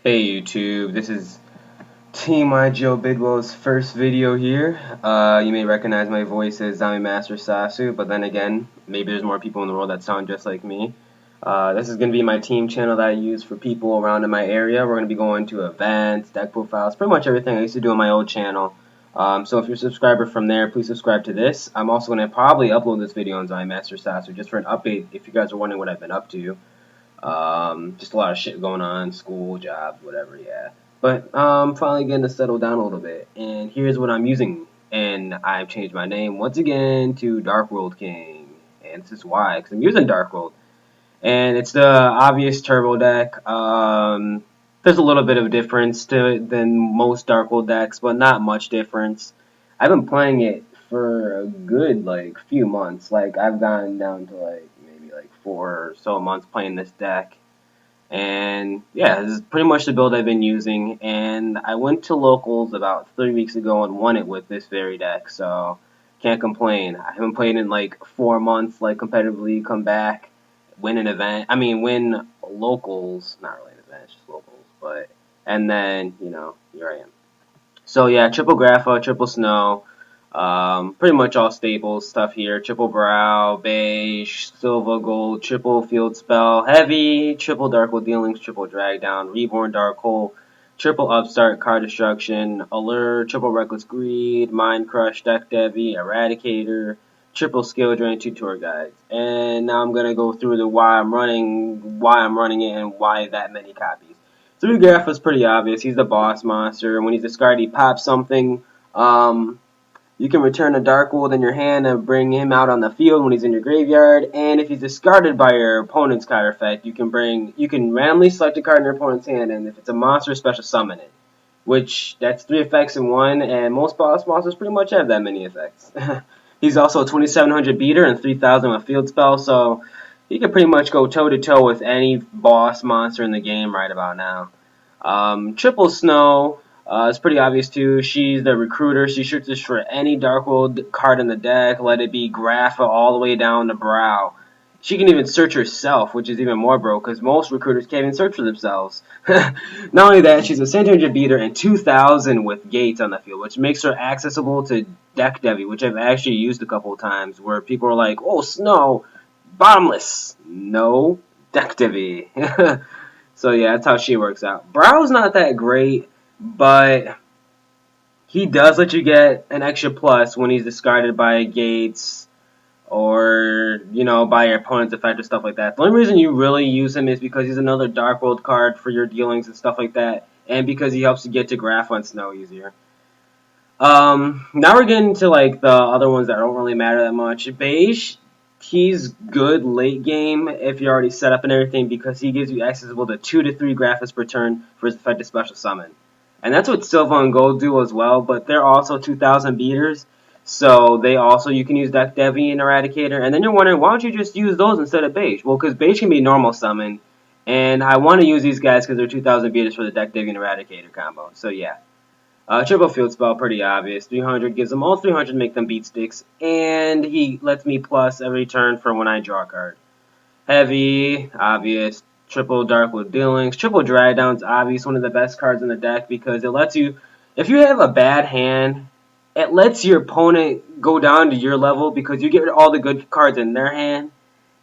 Hey YouTube, this is TeamYGOBidwell's first video here. You may recognize my voice as ZombieMasterSasu, but then again, maybe there's more people in the world that sound just like me. This is going to be my team channel that I use for people around in my area. We're going to be going to events, deck profiles, pretty much everything I used to do on my old channel. So if you're a subscriber from there, please subscribe to this. I'm also going to probably upload this video on ZombieMasterSasu just for an update if you guys are wondering what I've been up to. Just a lot of shit going on, school, jobs, whatever, yeah. But finally getting to settle down a little bit. And here's what I'm using. And I've changed my name once again to Dark World King. And this is why, because I'm using Dark World. And it's the obvious turbo deck. There's a little bit of difference to it than most Dark World decks, but not much difference. I've been playing it for a good, few months. I've gone down to, maybe 4 or so months playing this deck. And yeah, this is pretty much the build I've been using. And I went to locals about 3 weeks ago and won it with this very deck, so can't complain. I haven't played in 4 months, competitively come back, win an event. I mean, win locals, not really an event, it's just locals. But and then here I am. So yeah, triple Grapha, triple Snow. Pretty much all staples stuff here. Triple Brow, Beige, Silver Gold, Triple Field Spell, Heavy, Triple Dark Hole Dealings, Triple Drag Down, Reborn Dark Hole, Triple Upstart, Card Destruction, Allure, Triple Reckless Greed, Mind Crush, Deck Devi, Eradicator, Triple Skill Drain, 2 Tour Guides. And now I'm gonna go through the why I'm running it, and why that many copies. 3 Graph is pretty obvious. He's the boss monster. When he's discarded, he pops something. You can return a Dark World in your hand and bring him out on the field when he's in your graveyard. And if he's discarded by your opponent's card effect, you can randomly select a card in your opponent's hand, and if it's a monster, special summon it. Which, that's 3 effects in one, and most boss monsters pretty much have that many effects. He's also a 2700 beater and 3000 with field spell, so he can pretty much go toe-to-toe with any boss monster in the game right about now. Triple Snow. It's pretty obvious too. She's the recruiter. She searches for any Dark World card in the deck. Let it be Grapha all the way down to Brow. She can even search herself, which is even more broke, because most recruiters can't even search for themselves. Not only that, she's a 700 beater and 2000 with gates on the field, which makes her accessible to Deck Devi, which I've actually used a couple of times, where people are like, "Oh, Snow, bottomless." No, Deck Devi. So yeah, that's how she works out. Brow's not that great, but he does let you get an extra plus when he's discarded by gates or, by your opponent's effect or stuff like that. The only reason you really use him is because he's another Dark World card for your dealings and stuff like that, and because he helps you get to Graph on Snow easier. Now we're getting to, the other ones that don't really matter that much. Beige, he's good late game if you're already set up and everything, because he gives you accessible to 2 to 3 Graphas per turn for his effective special summon. And that's what Silver and Gold do as well, but they're also 2000 beaters, so you can use Deck Devi and Eradicator, and then you're wondering, why don't you just use those instead of Beige? Well, because Beige can be normal summon, and I want to use these guys because they're 2000 beaters for the Deck Devi and Eradicator combo, so yeah. Triple Field Spell, pretty obvious. 300 gives them all 300 to make them beat sticks, and he lets me plus every turn for when I draw a card. Heavy, obvious. Triple Dark World Dealings. Triple Drag Down's obvious, one of the best cards in the deck, because it lets you, if you have a bad hand, it lets your opponent go down to your level because you get all the good cards in their hand,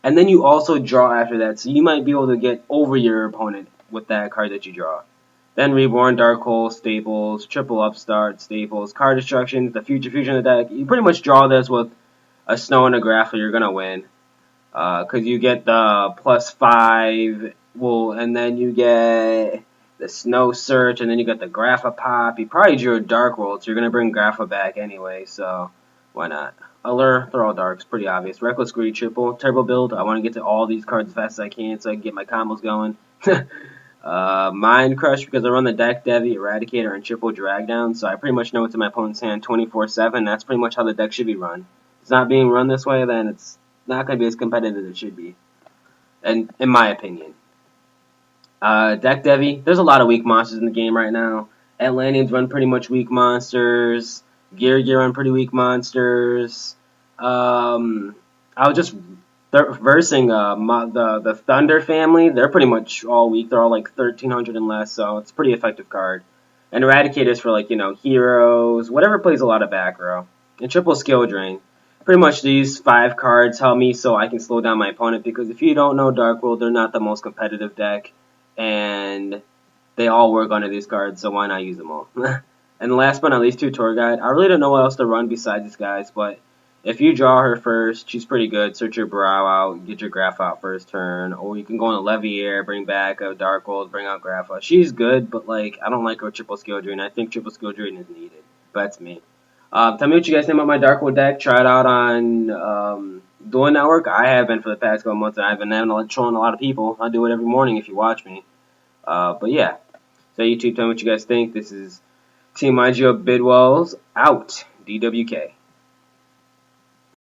and then you also draw after that, so you might be able to get over your opponent with that card that you draw. Then Reborn, Dark Hole, Staples, Triple Upstart, Staples, Card Destruction, the Future Fusion of the deck. You pretty much draw this with a Snow and a Grapha, you're going to win. Because you get the +5, and then you get the Snow Search, and then you get the Grapha Pop. You probably drew a Dark World, so you're going to bring Grapha back anyway, so why not? Allure, they're all darks, pretty obvious. Reckless Greed, triple, Turbo Build. I want to get to all these cards as fast as I can so I can get my combos going. Mind Crush, because I run the Deck Devi, Eradicator, and Triple Drag Down, so I pretty much know what's in my opponent's hand 24/7. That's pretty much how the deck should be run. If it's not being run this way, then it's not going to be as competitive as it should be, and in my opinion. Deck Devi, there's a lot of weak monsters in the game right now. Atlanteans run pretty much weak monsters. Gear run pretty weak monsters. I'll just versing the Thunder family. They're pretty much all weak. They're all like 1300 and less, so it's a pretty effective card. And Eradicators for like, heroes, whatever plays a lot of back row. And triple skill drain. Pretty much these 5 cards help me so I can slow down my opponent, because if you don't know Dark World, they're not the most competitive deck, and they all work under these cards, so why not use them all? And last but not least, Tour Guide. I really don't know what else to run besides these guys, but if you draw her first, she's pretty good. Search your brow out, get your Graph out first turn, or you can go on a Leviair, bring back a Dark World, bring out Graph out. She's good, but like I don't like her triple skill drain. I think triple skill drain is needed. But that's me. Tell me what you guys think about my Dark World deck. Try it out on Duel Network. I have been for the past couple months, and I've been showing a lot of people. I do it every morning if you watch me. But yeah, so YouTube, tell me what you guys think. This is TeamYGOBidwell's out. DWK.